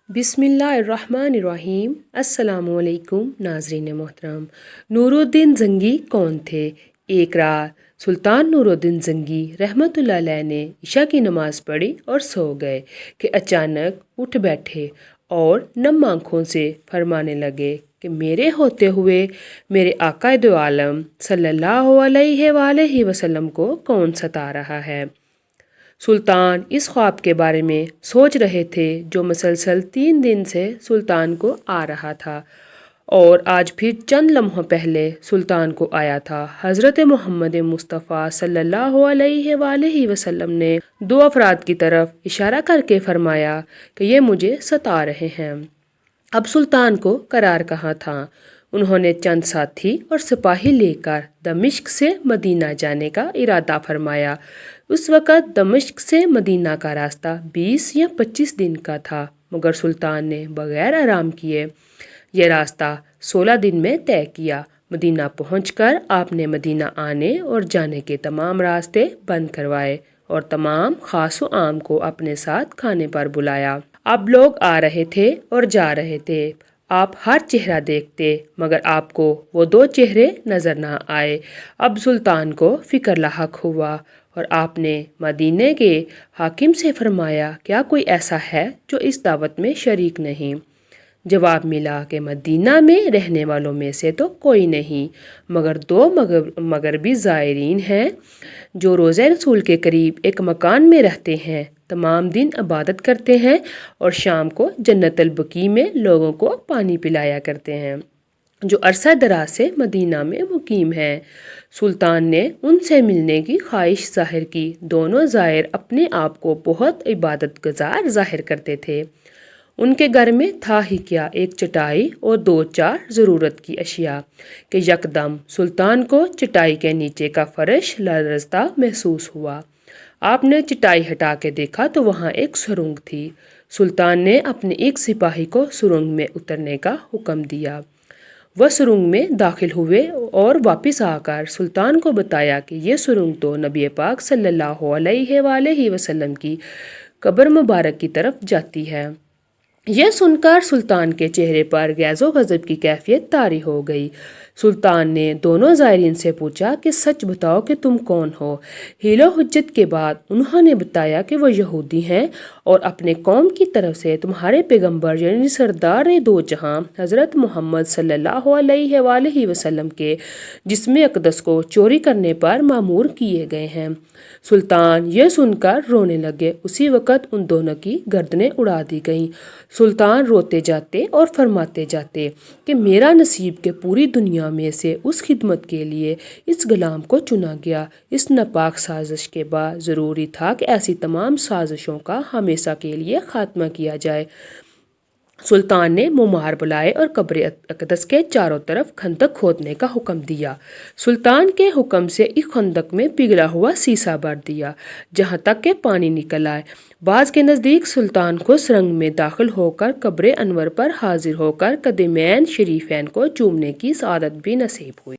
بسم اللہ الرحمن الرحیم۔ السلام علیکم ناظرین محترم۔ نور الدین زنگی کون تھے؟ ایک رات سلطان نور الدین زنگی رحمۃ اللہ علیہ نے عشاء کی نماز پڑھی اور سو گئے کہ اچانک اٹھ بیٹھے اور نم آنکھوں سے فرمانے لگے کہ میرے ہوتے ہوئے میرے آقا دو عالم صلی اللہ علیہ وآلہ وسلم کو کون ستا رہا ہے؟ سلطان اس خواب کے بارے میں سوچ رہے تھے جو مسلسل 3 دن سے سلطان کو آ رہا تھا، اور آج پھر چند لمحوں پہلے سلطان کو آیا تھا۔ حضرت محمد مصطفیٰ صلی اللہ علیہ وآلہ وسلم نے 2 افراد کی طرف اشارہ کر کے فرمایا کہ یہ مجھے ستا رہے ہیں۔ اب سلطان کو قرار کہاں تھا؟ انہوں نے چند ساتھی اور سپاہی لے کر دمشق سے مدینہ جانے کا ارادہ فرمایا۔ اس وقت دمشق سے مدینہ کا راستہ 20 یا 25 دن کا تھا، مگر سلطان نے بغیر آرام کیے یہ راستہ 16 دن میں طے کیا۔ مدینہ پہنچ کر آپ نے مدینہ آنے اور جانے کے تمام راستے بند کروائے اور تمام خاص و عام کو اپنے ساتھ کھانے پر بلایا۔ اب لوگ آ رہے تھے اور جا رہے تھے، آپ ہر چہرہ دیکھتے مگر آپ کو وہ 2 چہرے نظر نہ آئے۔ اب سلطان کو فکر لاحق ہوا اور آپ نے مدینے کے حاکم سے فرمایا کیا کوئی ایسا ہے جو اس دعوت میں شریک نہیں؟ جواب ملا کہ مدینہ میں رہنے والوں میں سے تو کوئی نہیں، مگر 2 مغربی زائرین ہیں جو روضہ رسول کے قریب ایک مکان میں رہتے ہیں، تمام دن عبادت کرتے ہیں اور شام کو جنت البقیع میں لوگوں کو پانی پلایا کرتے ہیں، جو عرصہ دراز سے مدینہ میں مقیم ہیں۔ سلطان نے ان سے ملنے کی خواہش ظاہر کی۔ دونوں زائر اپنے آپ کو بہت عبادت گزار ظاہر کرتے تھے۔ ان کے گھر میں تھا ہی کیا، ایک چٹائی اور 2-4 ضرورت کی اشیاء، کہ یکدم سلطان کو چٹائی کے نیچے کا فرش لرزتا محسوس ہوا۔ آپ نے چٹائی ہٹا کے دیکھا تو وہاں ایک سرنگ تھی۔ سلطان نے اپنے ایک سپاہی کو سرنگ میں اترنے کا حکم دیا۔ وہ سرنگ میں داخل ہوئے اور واپس آ کر سلطان کو بتایا کہ یہ سرنگ تو نبی پاک صلی اللہ علیہ وآلہ وسلم کی قبر مبارک کی طرف جاتی ہے۔ یہ سن کر سلطان کے چہرے پر غیظ و غضب کی کیفیت طاری ہو گئی۔ سلطان نے دونوں زائرین سے پوچھا کہ سچ بتاؤ کہ تم کون ہو؟ حیل و حجت کے بعد انہوں نے بتایا کہ وہ یہودی ہیں اور اپنے قوم کی طرف سے تمہارے پیغمبر یعنی سردار دو جہاں حضرت محمد صلی اللہ علیہ وآلہ وسلم کے جسم اقدس کو چوری کرنے پر مامور کیے گئے ہیں۔ سلطان یہ سن کر رونے لگے۔ اسی وقت ان دونوں کی گردنیں اڑا دی گئیں۔ سلطان روتے جاتے اور فرماتے جاتے کہ میرا نصیب کہ پوری دنیا میں سے اس خدمت کے لیے اس غلام کو چنا گیا۔ اس ناپاک سازش کے بعد ضروری تھا کہ ایسی تمام سازشوں کا ہمیشہ کے لیے خاتمہ کیا جائے۔ سلطان نے مومار بلائے اور قبر اقدس کے چاروں طرف خندق کھودنے کا حکم دیا۔ سلطان کے حکم سے اس خندق میں پگھلا ہوا سیسا بھر دیا جہاں تک کہ پانی نکل آئے۔ بعض کے نزدیک سلطان کو سرنگ میں داخل ہو کر قبر انور پر حاضر ہو کر قدمین شریفین کو چومنے کی سعادت بھی نصیب ہوئی۔